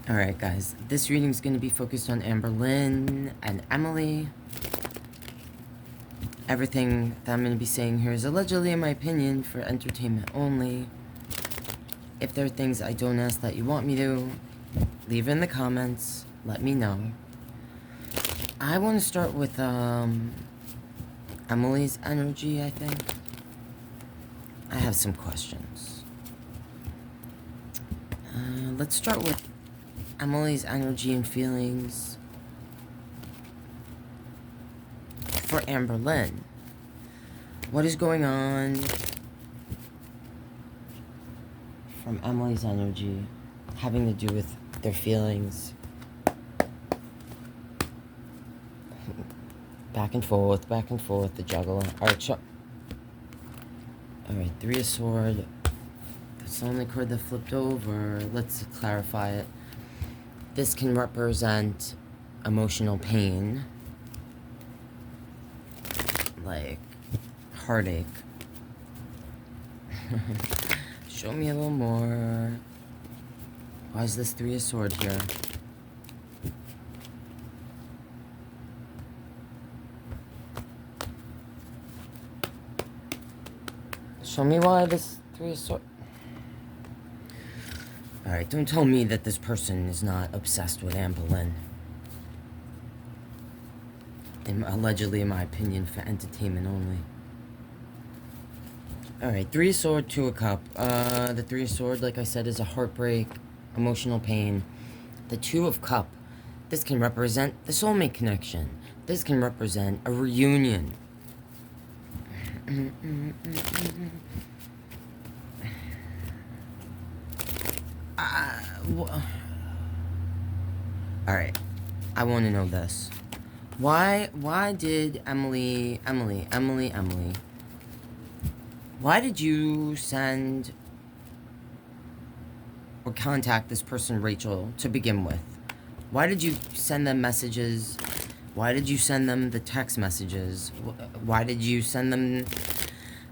Alright guys, this reading is going to be focused on Amberlynn and Emily. Everything that I'm going to be saying here is allegedly, in my opinion, for entertainment only. If there are things I don't ask that you want me to, leave in the comments, let me know. I want to start with Emily's energy, I think. I have some questions. Let's start with Emily's energy and feelings for Amberlynn. What is going on from Emily's energy having to do with their feelings? Back and forth, the juggler. Alright, Alright, Three of Swords. That's the only card that flipped over. Let's clarify it. This can represent emotional pain, like heartache. Show me a little more. Why is this Three of Swords here? Show me why this Three of Swords. Alright, don't tell me that this person is not obsessed with Amberlynn. Allegedly, in my opinion, for entertainment only. Alright, Three of Swords, Two of Cups. The Three of Swords, like I said, is a heartbreak, emotional pain. The Two of Cups, this can represent the soulmate connection. This can represent a reunion. Alright, I want to know this. Why did Emily, why did you send or contact this person, Rachel, to begin with? Why did you send them messages? Why did you send them the text messages? Why did you send them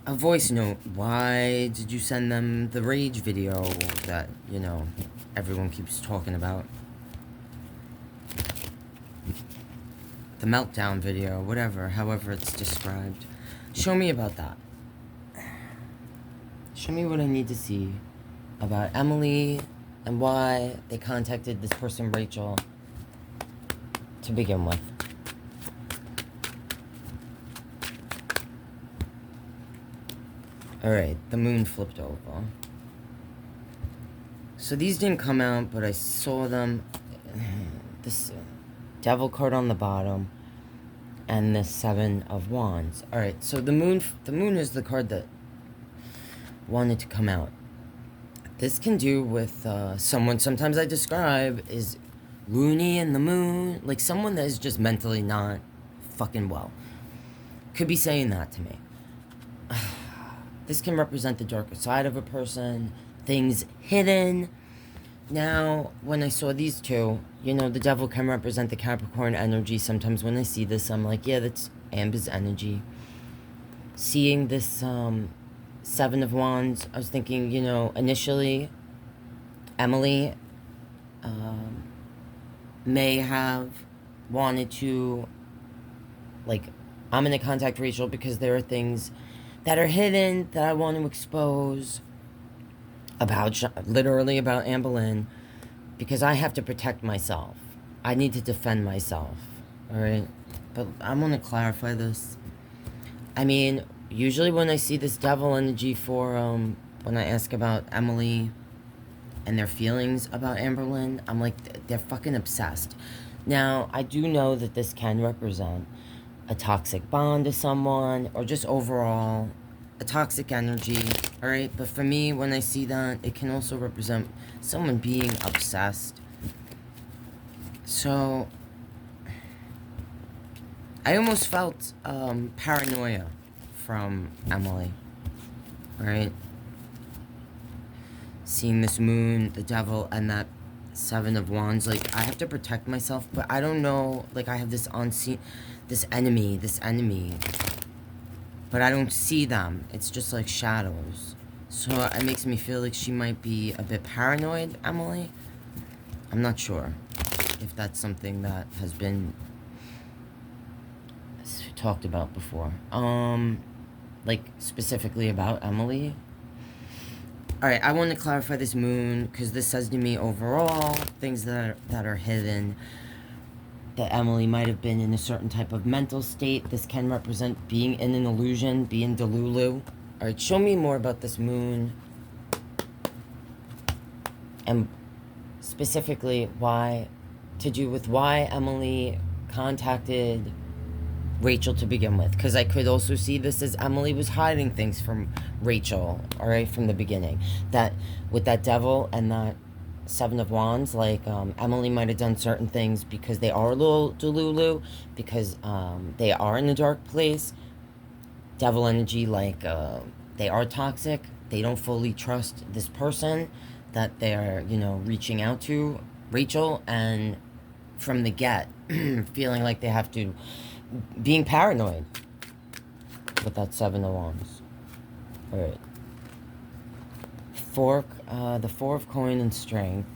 a voice note? Why did you send them the rage video that, you know, everyone keeps talking about? The meltdown video, whatever, however it's described. Show me about that. Show me what I need to see about Emily and why they contacted this person, Rachel, to begin with. Alright, the moon flipped over. So these didn't come out, but I saw them. This Devil card on the bottom, and the Seven of Wands. Alright, so the moon is the card that wanted to come out. This can do with someone sometimes I describe is loony in the moon, like someone that is just mentally not fucking well. Could be saying that to me. This can represent the darker side of a person, things hidden. Now, when I saw these two, you know, the Devil can represent the Capricorn energy. Sometimes when I see this, I'm like, yeah, that's Amber's energy. Seeing this Seven of Wands, I was thinking, you know, initially, Emily may have wanted to, like, I'm going to contact Rachel because there are things that are hidden that I want to expose about, literally about Amberlynn, because I have to protect myself. I need to defend myself, alright? But I'm going to clarify this. I mean, usually when I see this Devil energy for, when I ask about Emily and their feelings about Amberlynn, I'm like, they're fucking obsessed. Now, I do know that this can represent a toxic bond to someone, or just overall a toxic energy, alright? But for me, when I see that, it can also represent someone being obsessed. So, I almost felt paranoia from Emily, alright? Seeing this moon, the Devil, and that Seven of Wands, like, I have to protect myself, but I don't know, like, I have this unseen, this enemy, but I don't see them. It's just like shadows. So it makes me feel like she might be a bit paranoid, Emily. I'm not sure if that's something that has been talked about before. Like, specifically about Emily. Alright, I want to clarify this moon, because this says to me overall, things that are hidden. That Emily might have been in a certain type of mental state. This can represent being in an illusion, being delulu. Alright, show me more about this moon. And specifically why Emily contacted Rachel to begin with. Because I could also see this as Emily was hiding things from Rachel, alright, from the beginning. That, with that devil and that Seven of Wands, like, Emily might have done certain things because they are a little delulu, because, they are in a dark place. Devil energy, like, they are toxic. They don't fully trust this person that they're, you know, reaching out to, Rachel, and from the get, feeling like they have to, being paranoid with that Seven of Wands. Alright. The Four of Coin and Strength.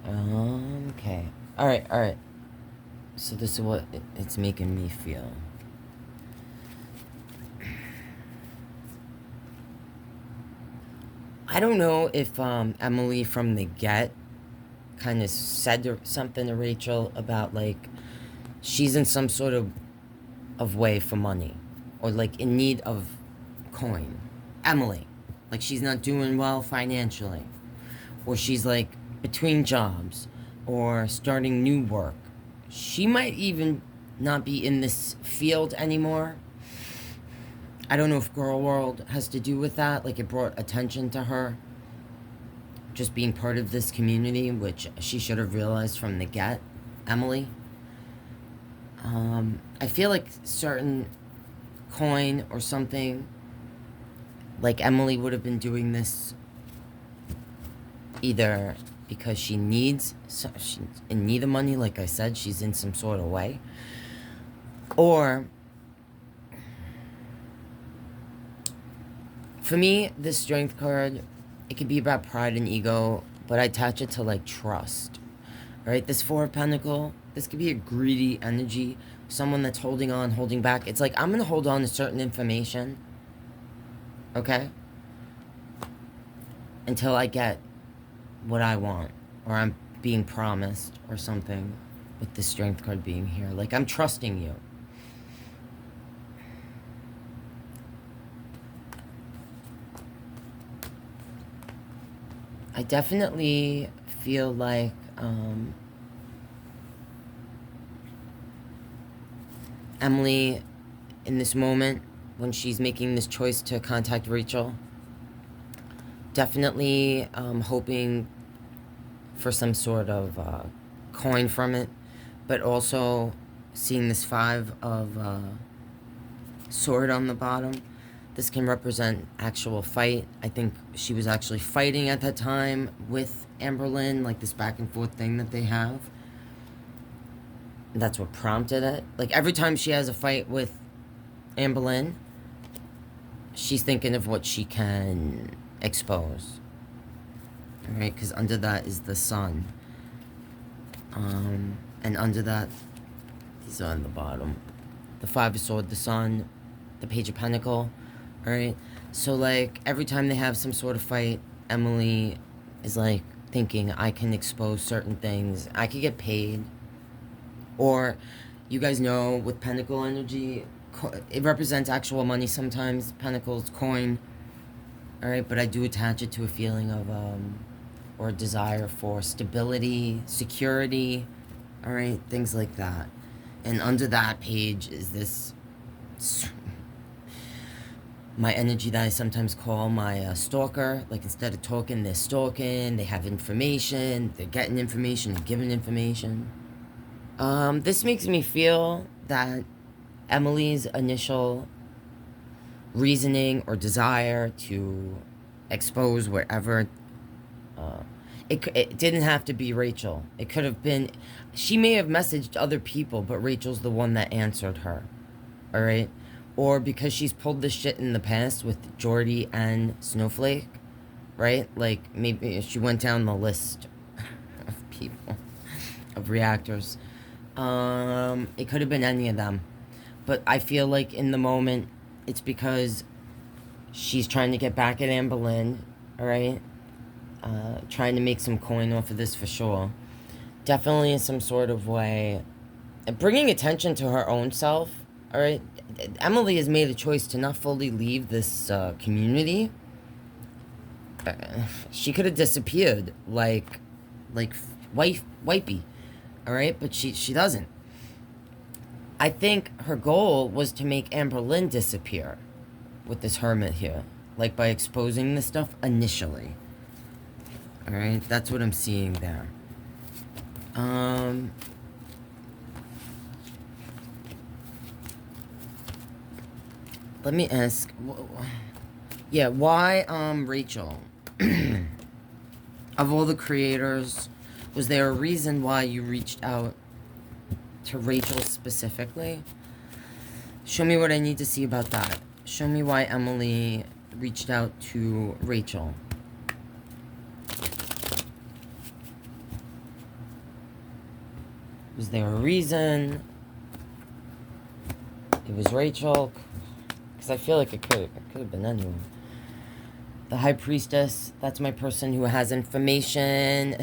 Okay. Alright. So this is what it's making me feel. I don't know if Emily from the get kind of said something to Rachel about, like, she's in some sort of way for money, or like in need of coin. Emily, like, she's not doing well financially, or she's like between jobs or starting new work. She might even not be in this field anymore. I don't know if Gorlworld has to do with that, like it brought attention to her just being part of this community, which she should have realized from the get, Emily. I feel like certain coin or something, like Emily would have been doing this either because she's in need of money, like I said, she's in some sort of way, or for me, this Strength card, it could be about pride and ego, but I attach it to, like, trust. Alright, this Four of Pentacles, this could be a greedy energy, someone that's holding on, holding back. It's like, I'm gonna hold on to certain information, okay, until I get what I want, or I'm being promised, or something, with the Strength card being here. Like, I'm trusting you. I definitely feel like, Emily, in this moment, when she's making this choice to contact Rachel, definitely hoping for some sort of coin from it, but also seeing this Five of Sword on the bottom. This can represent actual fight. I think she was actually fighting at that time with Amberlynn, like this back and forth thing that they have. That's what prompted it. Like, every time she has a fight with Amberlynn, she's thinking of what she can expose. Alright, because under that is the Sun. And under that, these are on the bottom. The Five of Swords, the Sun, the Page of Pentacles. Alright, so, like, every time they have some sort of fight, Emily is, like, thinking, I can expose certain things. I could get paid. Or, you guys know, with Pentacle energy, it represents actual money sometimes. Pentacles, coin. Alright, but I do attach it to a feeling of, or a desire for stability, security. Alright, things like that. And under that page is this, my energy that I sometimes call my stalker. Like, instead of talking, they're stalking. They have information. They're getting information. They're giving information. This makes me feel that Emily's initial reasoning or desire to expose wherever, it didn't have to be Rachel. It could have been, she may have messaged other people, but Rachel's the one that answered her. Alright? Or because she's pulled this shit in the past with Jordy and Snowflake, right? Like, maybe she went down the list of people, of reactors. It could have been any of them. But I feel like in the moment, it's because she's trying to get back at Amberlynn, alright? Trying to make some coin off of this for sure. Definitely in some sort of way. Bringing attention to her own self, alright? Emily has made a choice to not fully leave this community. She could have disappeared, like wifey, alright? But she doesn't. I think her goal was to make Amberlynn disappear with this hermit here. Like, by exposing this stuff initially. Alright, that's what I'm seeing there. Let me ask. Yeah, why, Rachel? Of all the creators, was there a reason why you reached out to Rachel specifically? Show me what I need to see about that. Show me why Emily reached out to Rachel. Was there a reason? It was Rachel. Because I feel like it could have been anyone. The High Priestess, that's my person who has information.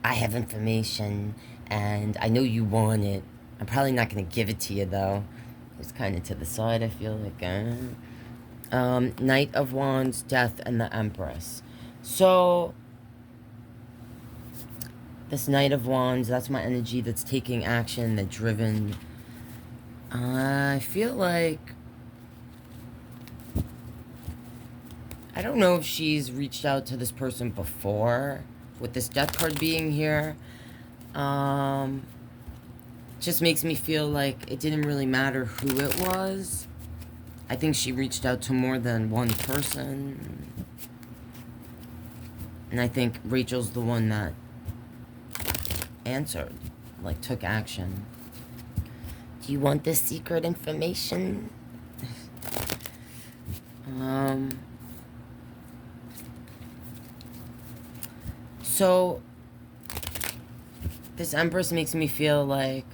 I have information, and I know you want it. I'm probably not going to give it to you, though. It's kind of to the side, I feel like. Knight of Wands, Death, and the Empress. So, this Knight of Wands, that's my energy that's taking action, that's driven. I feel like... I don't know if she's reached out to this person before, with this Death card being here. Just makes me feel like it didn't really matter who it was. I think she reached out to more than one person. And I think Rachel's the one that answered, like, took action. Do you want this secret information? So, this Empress makes me feel like,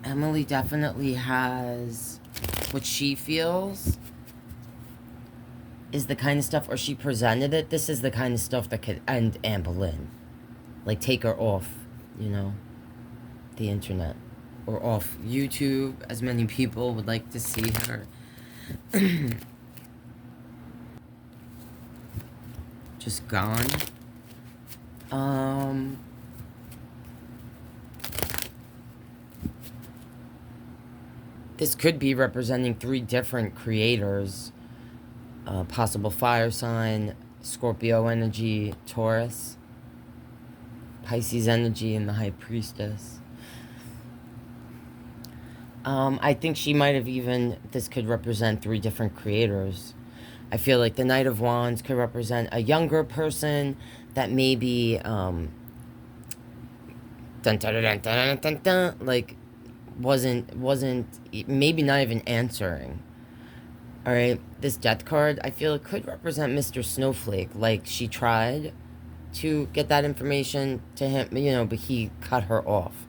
Emily definitely has what she feels is the kind of stuff, or she presented it, this is the kind of stuff that could end Amberlynn. Like, take her off, you know, the internet. Or off YouTube, as many people would like to see her. Just gone. This could be representing 3 different creators. Possible fire sign, Scorpio energy, Taurus, Pisces energy, and the High Priestess. I think she might have even, this could represent 3 different creators. I feel like the Knight of Wands could represent a younger person that maybe, like, wasn't, maybe not even answering. Alright, this Death card, I feel it could represent Mr. Snowflake. Like, she tried to get that information to him, you know, but he cut her off.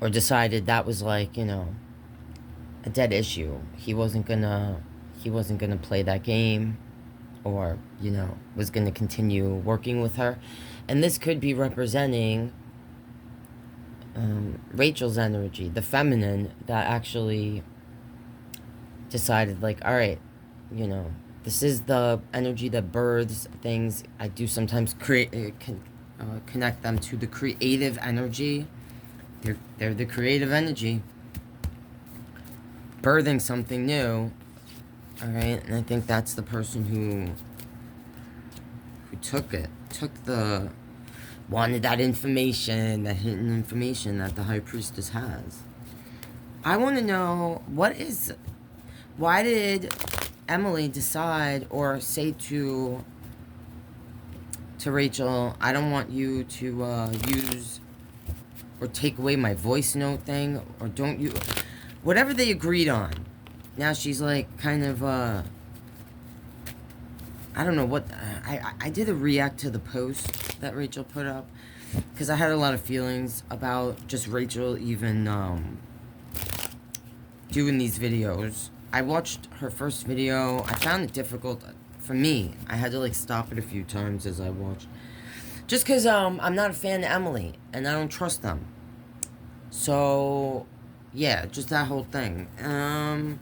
Or decided that was, like, you know, a dead issue. He wasn't gonna play that game. Or, you know, was gonna continue working with her. And this could be representing Rachel's energy, the feminine, that actually decided, like, alright, you know, this is the energy that births things. I do sometimes connect them to the creative energy. They're the creative energy. Birthing something new. Alright, and I think that's the person who took it. Wanted that information, that hidden information that the High Priestess has. I want to know, why did Emily decide or say to Rachel, I don't want you to use or take away my voice note thing, or don't you, whatever they agreed on, now she's like kind of I don't know what I did a react to the post that Rachel put up because I had a lot of feelings about just Rachel even doing these videos. I watched her first video. I found it difficult for me. I had to like stop it a few times as I watched. Just because I'm not a fan of Emily, and I don't trust them. So, yeah, just that whole thing. And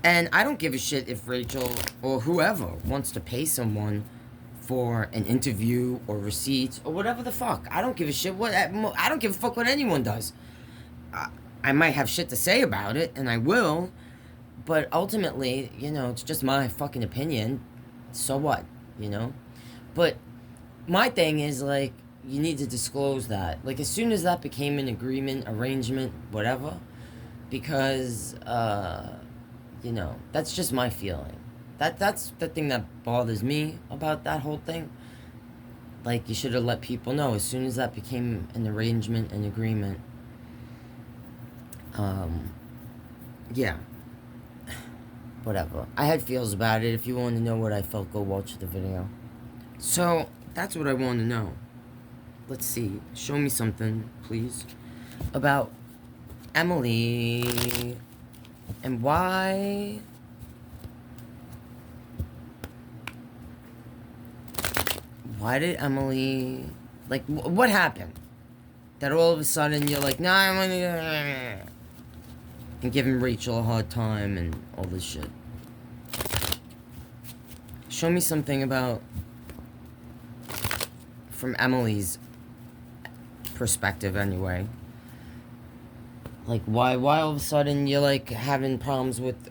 I don't give a shit if Rachel, or whoever, wants to pay someone for an interview, or receipts, or whatever the fuck. I don't give a shit I don't give a fuck what anyone does. I might have shit to say about it, and I will, but ultimately, you know, it's just my fucking opinion. So what, you know? But my thing is, like, you need to disclose that. Like, as soon as that became an agreement, arrangement, whatever, because, you know, that's just my feeling. That's the thing that bothers me about that whole thing. Like, you should have let people know as soon as that became an arrangement, an agreement. Yeah. Whatever. I had feels about it. If you want to know what I felt, go watch the video. So, that's what I want to know. Let's see. Show me something, please, about Emily and why did Emily, like, what happened? That all of a sudden you're like, nah, I'm gonna, and giving Rachel a hard time and all this shit. Show me something about, from Emily's perspective anyway. Like, why all of a sudden you're like having problems with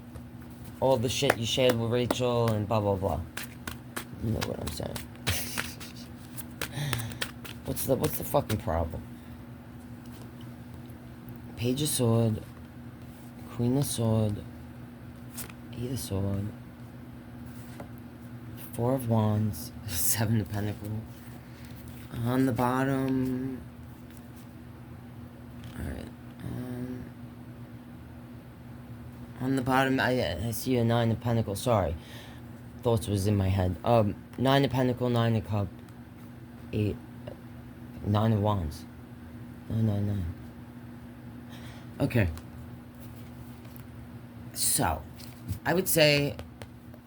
all the shit you shared with Rachel and blah blah blah. You know what I'm saying? What's the fucking problem? Page of Sword, Queen of Sword, Eight of Sword, Four of Wands, Seven of Pentacles. On the bottom, alright, on the bottom, I see a Nine of Pentacles, sorry, thoughts was in my head, Nine of Pentacles, Nine of Cup, Eight, Nine of Wands, 999, okay, so, I would say,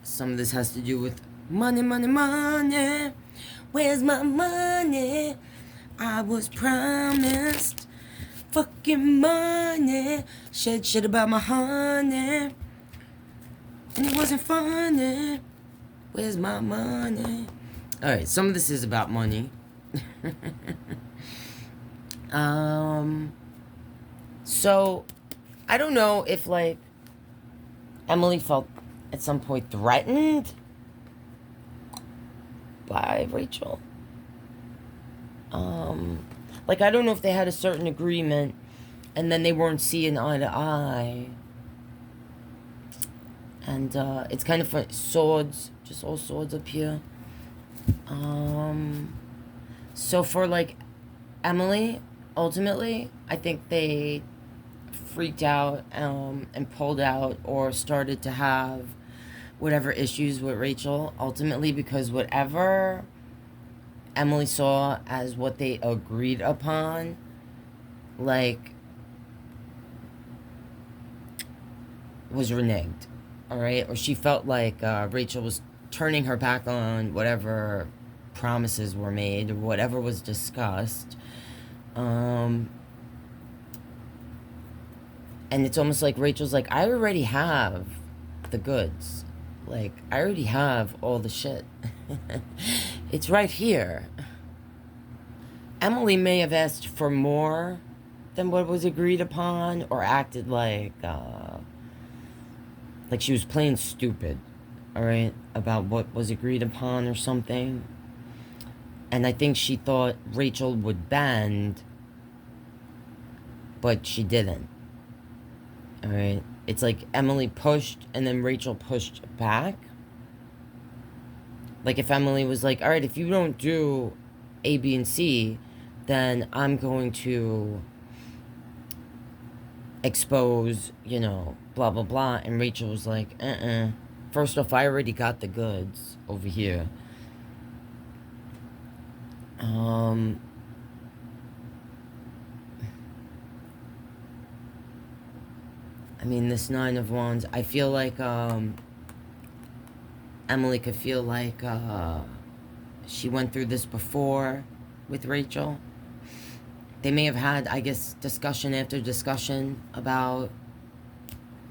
some of this has to do with money, money, money. Where's my money? I was promised fucking money. Said shit about my honey, and it wasn't funny. Where's my money? Alright, some of this is about money. So, I don't know if, like, Emily felt at some point threatened by Rachel. Like, I don't know if they had a certain agreement and then they weren't seeing eye to eye. And, it's kind of funny. Swords, just all swords up here. So for, like, Emily, ultimately, I think they freaked out, and pulled out or started to have whatever issues with Rachel, ultimately, because whatever Emily saw as what they agreed upon, like, was reneged, alright? Or she felt like Rachel was turning her back on whatever promises were made, or whatever was discussed. And it's almost like Rachel's like, I already have the goods. Like, I already have all the shit. It's right here. Emily may have asked for more than what was agreed upon, or acted like she was playing stupid, alright, about what was agreed upon or something. And I think she thought Rachel would bend, but she didn't. Alright? It's like Emily pushed, and then Rachel pushed back. Like, if Emily was like, alright, if you don't do A, B, and C, then I'm going to expose, you know, blah, blah, blah. And Rachel was like, First off, I already got the goods over here. I mean, this Nine of Wands, I feel like, Emily could feel like, she went through this before with Rachel. They may have had, I guess, discussion after discussion about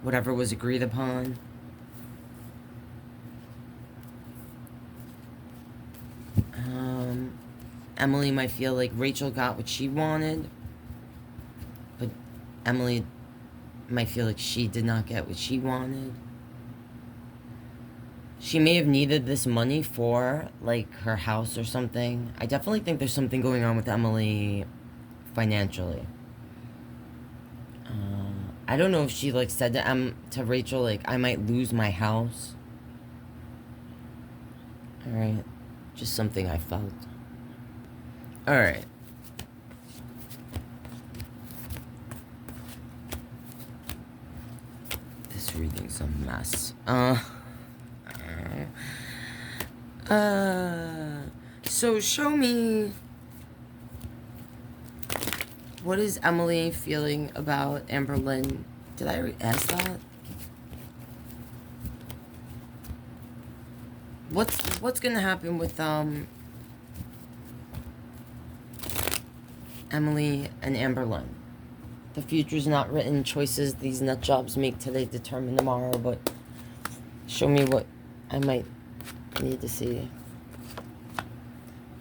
whatever was agreed upon. Emily might feel like Rachel got what she wanted, but Emily might feel like she did not get what she wanted. She may have needed this money for, like, her house or something. I definitely think there's something going on with Emily financially. I don't know if she, like, said to Rachel, like, I might lose my house. Alright. Just something I felt. Alright. This reading's a mess. So show me, what is Emily feeling about Amberlynn? Did I ask that? What's gonna happen with Emily and Amberlynn? The future's not written. Choices these nut jobs make today determine tomorrow. But show me what I might need to see.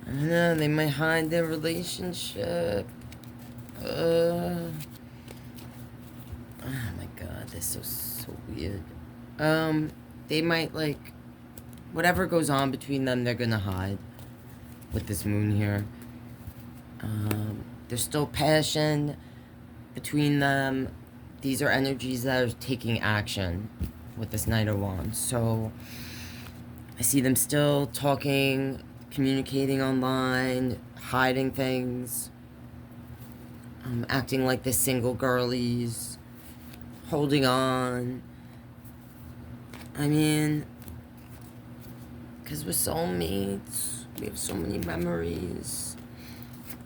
I don't know. They might hide their relationship. Oh my god, they're so weird. They might, like, whatever goes on between them, they're gonna hide with this moon here. There's still passion between them. These are energies that are taking action with this Knight of Wands. So I see them still talking, communicating online, hiding things, acting like they're single girlies, holding on. I mean, because we're soulmates, we have so many memories.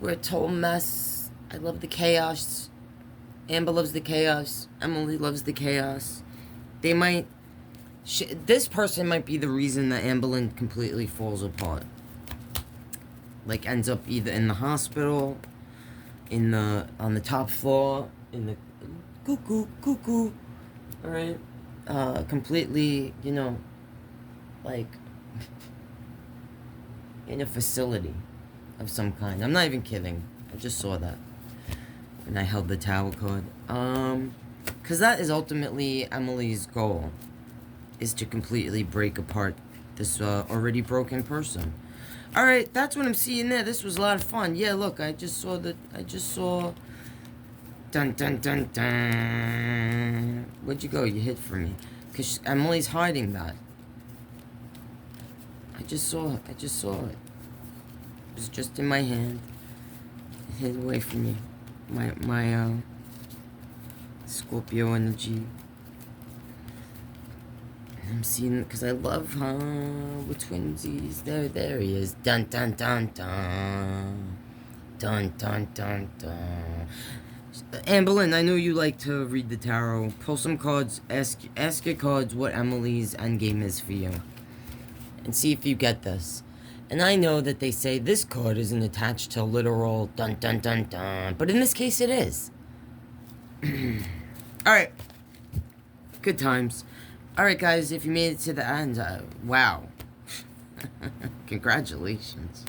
We're a total mess. I love the chaos. Amber loves the chaos. Emily loves the chaos. They might... this person might be the reason that Amberlynn completely falls apart. Like, ends up either in the hospital, on the top floor, in the... cuckoo. Alright? Completely, you know, like... in a facility of some kind. I'm not even kidding. I just saw that. And I held the Tower card. Because that is ultimately Emily's goal. Is to completely break apart this already broken person. Alright, that's what I'm seeing there. This was a lot of fun. Yeah, look, I just saw... Dun dun dun dun. Where'd you go? You hid from me. Because Emily's hiding that. I just saw it. It was just in my hand. It hid away from me. My Scorpio energy. And I'm seeing, because I love, we're twinsies. There he is. Dun dun dun dun. Dun dun dun dun. Amberlynn, I know you like to read the tarot. Pull some cards. Ask your cards what Emily's endgame is for you. And see if you get this. And I know that they say this card isn't attached to literal dun dun dun dun. But in this case, it is. Alright. Good times. Alright, guys, if you made it to the end, wow. Congratulations.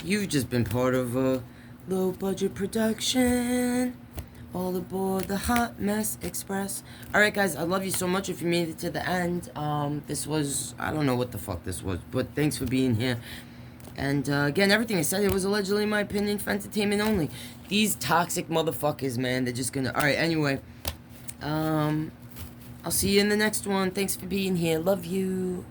You've just been part of a low-budget production. All aboard the Hot Mess Express. Alright, guys, I love you so much if you made it to the end. This was... I don't know what the fuck this was, but thanks for being here. And, again, everything I said, it was allegedly my opinion for entertainment only. These toxic motherfuckers, man, they're just gonna... Alright, anyway. I'll see you in the next one. Thanks for being here. Love you.